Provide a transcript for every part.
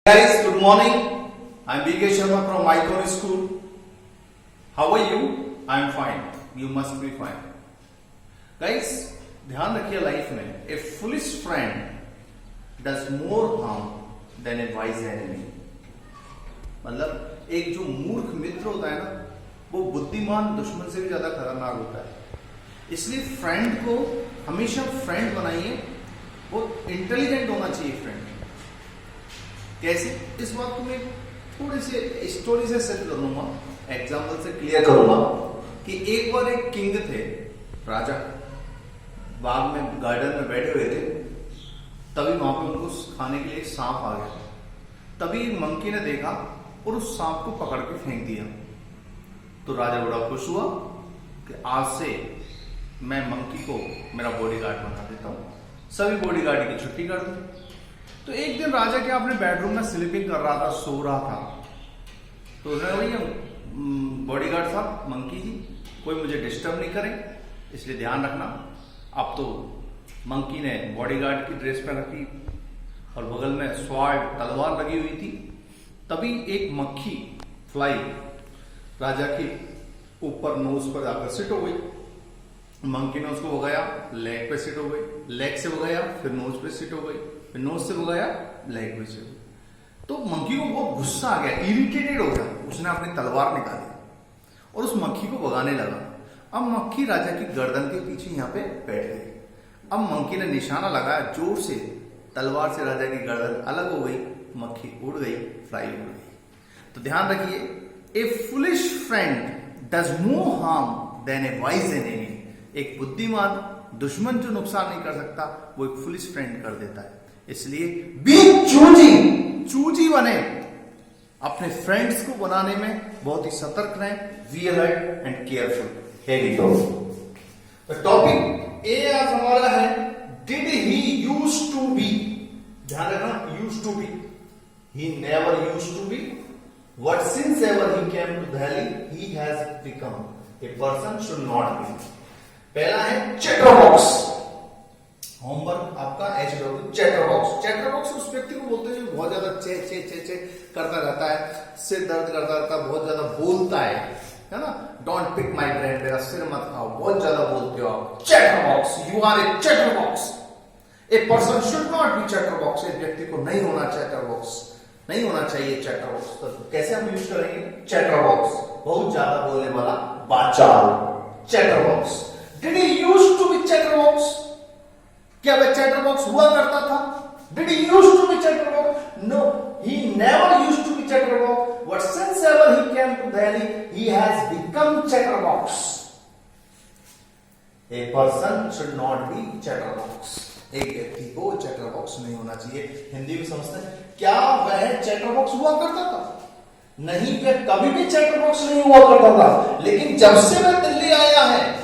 Guys, good morning. I'm B.K. Sharma from Icon School. How are you? I'm fine. You must be fine. Guys, ध्यान रखिए life में a foolish friend does more harm than a wise enemy. मतलब एक जो मूर्ख मित्र होता है ना, वो बुद्धिमान दुश्मन से भी ज्यादा खतरनाक होता है. इसलिए फ्रेंड को हमेशा फ्रेंड बनाइए. वो इंटेलिजेंट होना चाहिए फ्रेंड. कैसे? इस बात को मैं थोड़ी सी स्टोरी से सेट करूंगा, एग्जाम्पल से क्लियर करूंगा कि एक बार एक किंग थे, राजा बाग में गार्डन में बैठे हुए थे. तभी वहां पे उनको खाने के लिए एक सांप आ गया. तभी मंकी ने देखा और उस सांप को पकड़ के फेंक दिया. तो राजा बड़ा खुश हुआ कि आज से मैं मंकी को मेरा बॉडीगार्ड बना देता हूं. सभी बॉडीगार्ड की छुट्टी कर दी. तो एक दिन राजा क्या अपने बेडरूम में स्लीपिंग कर रहा था, सो रहा था. तो उसने भैया बॉडीगार्ड साहब, मंकी जी, कोई मुझे डिस्टर्ब नहीं करे, इसलिए ध्यान रखना. अब तो मंकी ने बॉडीगार्ड की ड्रेस पे रखी और बगल में स्वार्ड तलवार लगी हुई थी. तभी एक मक्खी फ्लाई राजा के ऊपर नोज पर आकर सिट हो गई. मंकी ने उसको भगाया, लेग पे सिट हो गई, लेग से भगाया, फिर नोज पे सिट हो गई, फिर नोज से भगाया, लेग पे सिट हो गई. तो मंकी को बहुत गुस्सा आ गया, इरिटेटेड हो गया. उसने अपनी तलवार निकाली और उस मक्खी को भगाने लगा. अब मक्खी राजा की गर्दन के पीछे यहाँ पे बैठ गई. अब मंकी ने निशाना लगाया जोर से, तलवार से राजा की गर्दन अलग हो गई, मक्खी उड़ गई, फ्लाई उड़ गई. तो ध्यान रखिए, a foolish friend does more harm than a wise enemy. एक बुद्धिमान दुश्मन जो नुकसान नहीं कर सकता, वो एक फुलिश फ्रेंड कर देता है. इसलिए बी चूजी बने. अपने फ्रेंड्स को बनाने में बहुत ही सतर्क रहें. Be alert and careful. तो टॉपिक ए आज हमारा है, did he use to be. ध्यान रखना, use to be. He never use to be. What since ever he came to Delhi, he has become. A person should not be. पहला है chatterbox. Homework आपका HW chatterbox. Chatterbox उस व्यक्ति को बोलते हैं जो बहुत ज्यादा चे चे चे चे करता रहता है, सिर दर्द करता रहता है, बहुत ज्यादा बोलता है ना. डोंट पिक माई ब्रेन, मेरा सिर मत खाओ, बहुत ज्यादा बोलते हो आप. Chatterbox, you are a chatterbox. A person should not be chatterbox. एक व्यक्ति को नहीं होना चैटरबॉक्स, नहीं होना चाहिए चैटरबॉक्स. तो कैसे हम यूज करेंगे चैटरबॉक्स? बहुत ज्यादा बोलने वाला बाचाल, chatterbox. Did he use to be chatterbox? क्या वह चैटरबॉक्स हुआ करता था? Did he use to be chatterbox? No, he never use to be chatterbox. But since ever he came to Delhi, he has become chatterbox. A person should not be chatterbox. एक व्यक्ति को chatterbox नहीं होना चाहिए. हिंदी में समझते हैं, क्या वह चैटरबॉक्स हुआ करता था? नहीं, वह कभी भी चैटरबॉक्स नहीं हुआ करता था. लेकिन जब से वह दिल्ली आया है,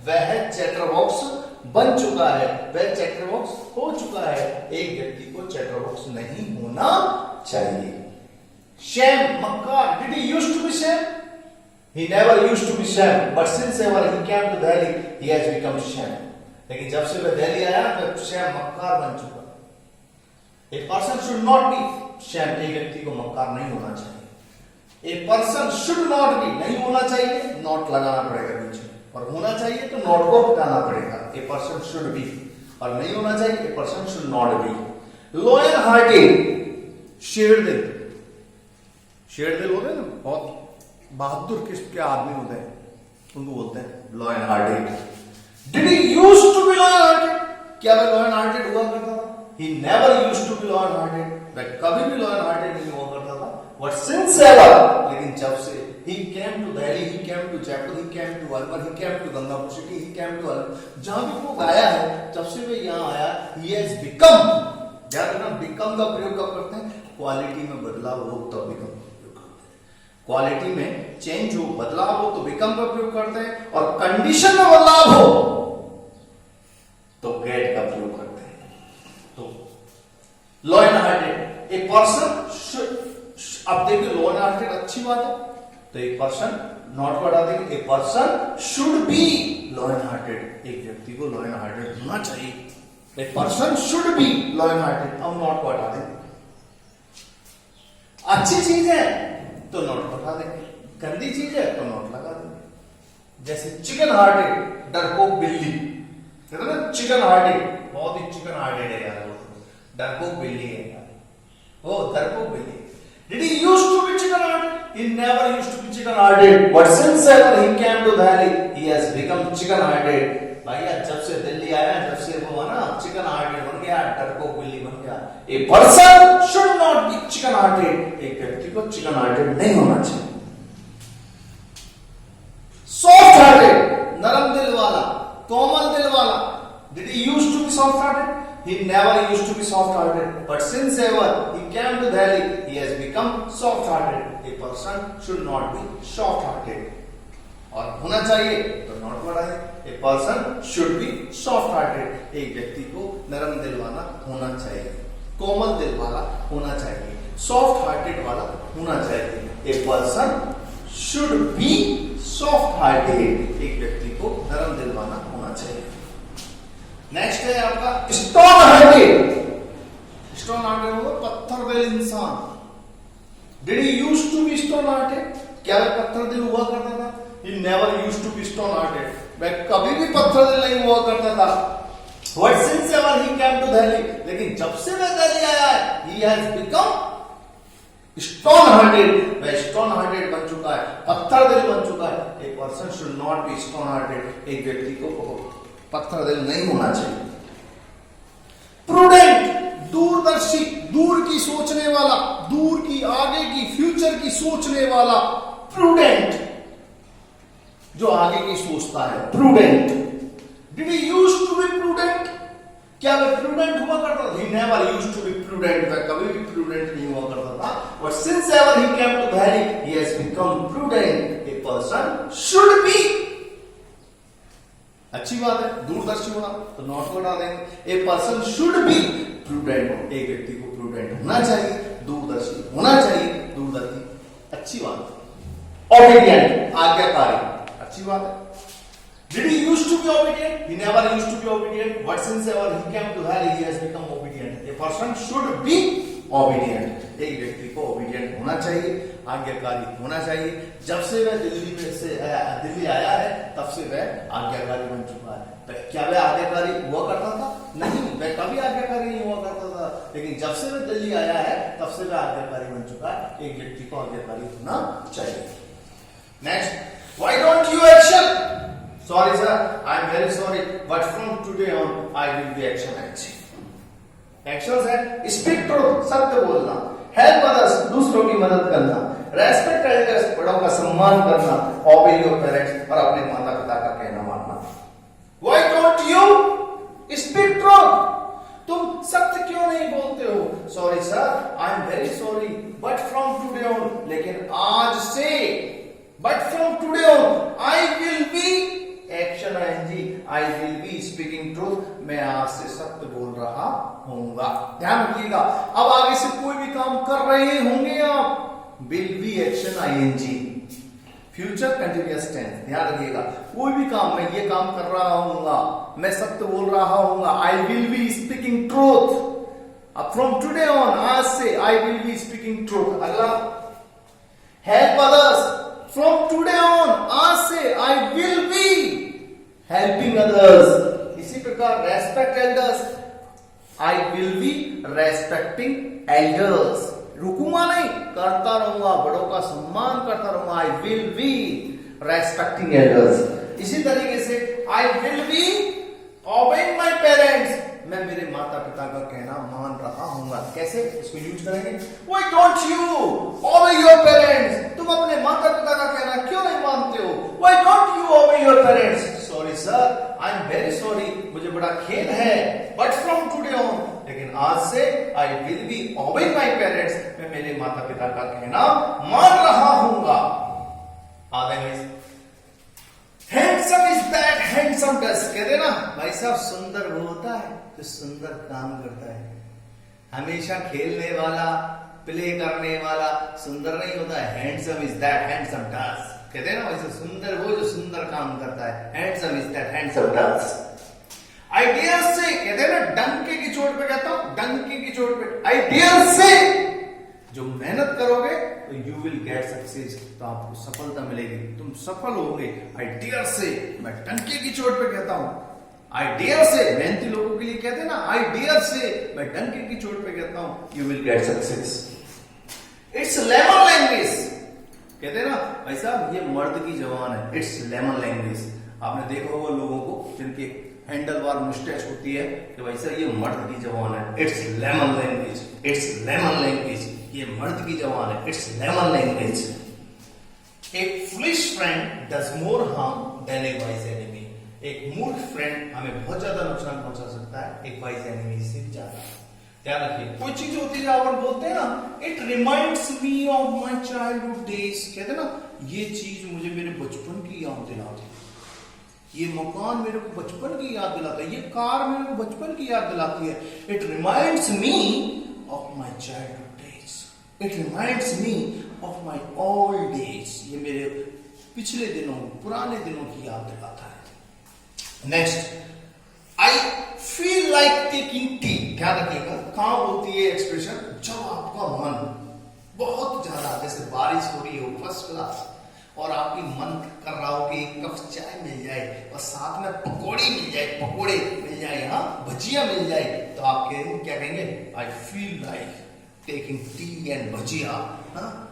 वह चैटरबॉक्स बन चुका है, वह चैटरबॉक्स हो चुका है. एक व्यक्ति को चैटरबॉक्स नहीं होना चाहिए. शैम, मक्कार. Did he used to be sham? He never used to be sham. But since ever he came to Delhi, he has become sham. लेकिन जब से वह दिल्ली आया, तो शैम मक्कार बन चुका. ए person should not B sham. एक व्यक्ति को मक्कार नहीं होना चाहिए. A person should not B, नहीं होना चाहिए, नॉट लगाना पड़ेगा बीच में, और होना चाहिए तो नॉट को हटाना पड़ेगा. ए पर्सन शुड बी, और नहीं होना चाहिए, a person should not be. Loyal hearted, शेरदिल. शेरदिल होते हैं ना, बहुत बहादुर किस्म के आदमी होते हैं, उनको बोलते हैं loyal hearted. Did he used to be loyal-hearted? क्या वह loyal-hearted हुआ करता था? He never used to be loyal-hearted. वह कभी भी loyal-hearted नहीं हुआ करता था. But since ever, लेकिन जब से he came to Delhi, he came to Jaipur, he came to Alwar, he came to Gangapur city, he came to Alwar, जहां भी वो आया है, जब से वह यहाँ आया, he has become. याद रखना, become का प्रयोग कब करते हैं? क्वालिटी में बदलाव हो तब become का प्रयोग करते हैं. क्वालिटी में चेंज हो, बदलाव हो तो become का प्रयोग करते हैं, और कंडीशन में बदलाव हो तो गेट का प्रयोग करते हैं. तो लॉयल हार्टेड, एक पर्सन. अब देखिए, लॉयल हार्टेड अच्छी बात है, तो एक पर्सन नॉट को हटा देंगे. एक person should B loyal hearted. एक व्यक्ति को लॉयल हार्टेड होना चाहिए. एक person should B loyal hearted. अब नॉट को हटा देंगे. अच्छी चीज है तो नोट लगा देंगे, गंदी चीज है तो नोट लगा देंगे। जैसे चिकन हार्टेड, डरपोक बिल्ली, कहते ना चिकन हार्टेड, बहुत ही चिकन हार्टेड है यार, डरपोक बिल्ली है यार, वो डरपोक बिल्ली। Did he used to be chicken hearted? He never used to be chicken hearted. But since ever he came to Delhi, he has become chicken hearted. भैया जब से दिल्ली आया, जब से वो है ना चिकन हार्टेड बन गया, डरपोक बिल्ली बन गया। A person should not be chicken hearted. एक व्यक्ति को चिकन हार्टेड नहीं होना चाहिए। Soft hearted, नरम दिल वाला, कोमल दिल वाला। Did he used to be soft hearted? He never used to be soft hearted. But since ever he came to Delhi, he has become soft hearted. A person should not be soft hearted. और होना चाहिए तो not बढ़ाए। ए person should B soft hearted, एक व्यक्ति को नरम दिल वाला होना चाहिए, कोमल दिल वाला होना चाहिए, सॉफ्ट हार्टेड वाला होना चाहिए। A person should B soft hearted, एक व्यक्ति को नरम दिल वाला होना चाहिए। नेक्स्ट है आपका स्टोन हार्टेड। स्टोन हार्टेड हो पत्थर दिल इंसान। Did he used to be stone hearted? क्या वह पत्थर दिल हुआ करता था? He never used to be stone hearted. वह कभी भी पत्थर दिल नहीं हुआ करता था। But since ever he came to Delhi, लेकिन जब से वह दिल्ली आया है, he has become stone hearted. वह stone hearted बन चुका है, पत्थर दिल बन चुका है। A person should not be stone hearted. एक व्यक्ति को पत्थर दिल नहीं होना चाहिए। Prudent, दूरदर्शी, दूर की सोचने वाला, दूर की आगे की फ्यूचर की सोचने वाला। Prudent, जो आगे की सोचता है, prudent. Did he used to be prudent? क्या वह प्रूडेंट हुआ करता था? He never used to be prudent, वह कभी भी प्रूडेंट नहीं हुआ करता था। But since ever he came to Delhi, he has become prudent. A person should be, अच्छी बात है, दूरदर्शी होना तो नॉट को डाल देंगे। ए पर्सन शुड बी प्रूडेंट, एक व्यक्ति को प्रूडेंट होना चाहिए, दूरदर्शी होना चाहिए, दूरदर्शी, अच्छी बात है। ओबीडिएंट, आज्ञाकारी, अच्छी बात है। Did he used to be obedient? He never used to be obedient. But since ever he came to Delhi, he has become obedient. A person should be obedient. एक व्यक्ति को obedient होना चाहिए, आज्ञाकारी होना चाहिए। जब से वह दिल्ली आया है, तब से वह आज्ञाकारी बन चुका है। क्या वह आज्ञाकारी हुआ करता था? नहीं, वह कभी आज्ञाकारी नहीं हुआ करता था। लेकिन जब से वह दिल्ली आया है, तब से वह आज्ञाकारी बन चुका है। एक व्यक्ति को आज्ञाकारी होना चाहिए। Next, why don't you action? Sorry sir, I am very sorry, but from today on I will be action action. Actions है speak truth, सत्य बोलना, help others, दूसरों की मदद करना, respect elders, बड़ों का सम्मान करना, obey your parents, और अपने माता पिता का कहना मानना। Why don't you speak truth? तुम सत्य क्यों नहीं बोलते हो? Sorry sir, I am very sorry, but from today on, लेकिन आज से, but from today on, I will be action ing, I will be speaking truth. मैं आज से सत्य बोल रहा हूँगा। ध्यान रखिएगा, अब आगे से कोई भी काम कर रहे होंगे आप, will be action ing, future continuous tense. ध्यान रखिएगा, कोई भी काम, मैं ये काम कर रहा हूँगा, मैं सत्य बोल रहा हूँगा, I will be speaking truth। अब from today on, आज से I will be speaking truth। अगला, help others, from today on, आज से I will be helping others। इसी प्रकार respect elders, I will be respecting elders। रुकूंगा नहीं, करता रहूंगा, बड़ों का सम्मान करता रहूंगा। I will be respecting elders। इसी तरीके से I will be obeying my parents, मैं मेरे माता पिता का कहना मान रहा हूँगा। कैसे इसको यूज करेंगे? Why don't you obey your parents? तुम अपने माता पिता का कहना क्यों नहीं मानते हो? Why don't you obey your parents? Sorry sir, I am very sorry, मुझे बड़ा खेद है, but from today on, लेकिन आज से I will be obeying my parents, मैं मेरे माता पिता का कहना मान रहा हूँगा। आगे हैंडसम इज दैट हैंडसम डस, कहते ना भाई साहब, सुंदर वो होता है जो सुंदर काम करता है। हमेशा खेलने वाला, प्ले करने वाला सुंदर नहीं होता है। हैंडसम इज दैट हैंडसम डस, कहते हैं ना वैसे सुंदर वो जो सुंदर काम करता है। Handsome is that handsome does. Ideal से, कहते हैं ना डंके की चोट पे, कहता हूं डंके की चोट पे, आइडियल से जो मेहनत करोगे तो यू विल गेट सक्सेस, तो आपको सफलता मिलेगी, तुम सफल होगे। आई डेयर से, मैं टंके की चोट पे कहता हूं, आई डेयर से, मेहनती लोगों के लिए कहते हैं ना, आई डेयर से, मैं टंके की चोट पे कहता हूं, you will get success. It's layman language, कहते हैं ना भाई साहब ये मर्द की जबान है, इट्स लेमन लैंग्वेज। आपने देखा होगा लोगों को जिनके हैंडल वार मुस्टैच होती है कि भाई साहब ये मर्द की जबान है, it's layman language, it's layman language, ये मर्द की जबान है, इट्स लेमन लैंग्वेज। एक foolish friend does more harm than a wise enemy, एक मूर्ख फ्रेंड हमें बहुत ज्यादा नुकसान पहुंचा सकता है एक वाइज एनिमी से ज्यादा। ध्यान रखिए, कोई चीज होती है अपन बोलते हैं ना, it reminds me of my childhood days, कहते हैं ना ये चीज मुझे मेरे बचपन की याद दिलाती है, ये मकान मेरे को बचपन की याद दिलाता है, ये कार मेरे को बचपन की याद दिलाती है। It reminds me of my childhood days, it reminds me of my old days, ये मेरे पिछले दिनों पुराने दिनों की याद दिलाता है। नेक्स्ट, आई फील लाइक टेकिंग टी, क्या रखिएगा, कहां होती है एक्सप्रेशन, जब आपका मन बहुत ज्यादा, जैसे बारिश हो रही हो फर्स्ट क्लास और आपकी मन कर रहा हो कि एक कप चाय मिल जाए और साथ में पकौड़ी मिल जाए, पकौड़े मिल जाए, हाँ भजिया मिल जाए, तो आप क्या कहेंगे, I feel like taking tea and bhajiya,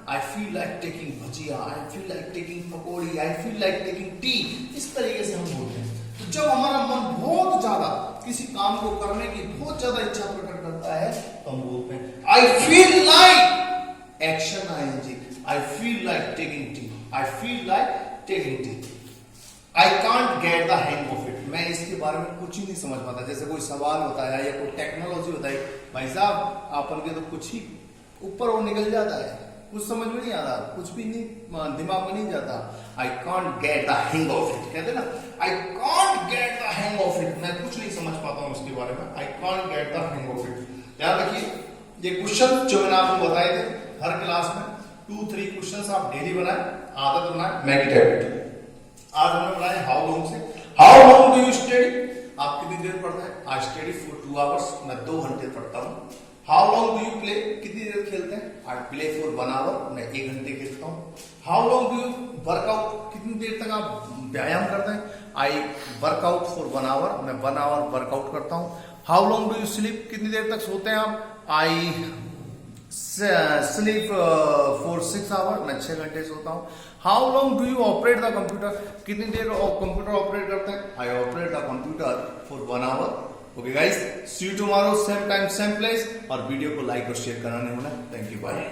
I feel like taking bhajiya, I feel like taking pakodi, I feel like taking tea, इस तरीके से हम बोलते हैं। तो जब हमारा मन बहुत ज्यादा किसी काम को करने की बहुत ज्यादा इच्छा प्रकट करता है तो हम बोलते हैं I feel like action ING, I feel like taking tea, I feel like taking tea, I can't get the hang of it, मैं इसके बारे में कुछ ही नहीं समझ पाता। जैसे कोई सवाल होता है या कोई टेक्नोलॉजी होता है, भाई साहब अपन के तो कुछ ही ऊपर वो निकल जाता है, कुछ समझ में नहीं आता, कुछ भी नहीं दिमाग में नहीं जाता। आई can't get the hang of it, कहते ना, आई can't get the hang of it, मैं कुछ नहीं समझ पाता हूं उसके बारे में, आई can't get the hang of it. ध्यान रखिए, ये क्वेश्चन जो मैंने आपको बताए थे हर क्लास में 2-3 क्वेश्चंस आप डेली बनाए, आदत बनाए, मेक इट हैबिट। आज हमने बनाए हाउ लॉन्ग से, how long do you study, आप कितनी देर पढ़ते हैं, आई स्टडी फॉर 2 आवर्स, मैं 2 घंटे पढ़ता हूँ। How long do you play, कितनी देर खेलते हैं, आई प्ले फॉर 1 आवर, मैं 1 घंटे खेलता हूँ। How long do you workout, कितनी देर तक आप व्यायाम करते हैं, आई वर्कआउट फॉर 1 आवर, मैं 1 आवर वर्कआउट करता हूँ। How long do you sleep, कितनी देर तक सोते हैं आप, आई स्लीप फॉर 6 आवर, मैं 6 घंटे सोता हूँ। How long do you operate the computer, कितनी देर कंप्यूटर ऑपरेट करते हैं, I operate the computer for 1 hour. Okay guys, see you tomorrow same time same place, और वीडियो को लाइक और शेयर करना नहीं भूलना। Thank you, bye.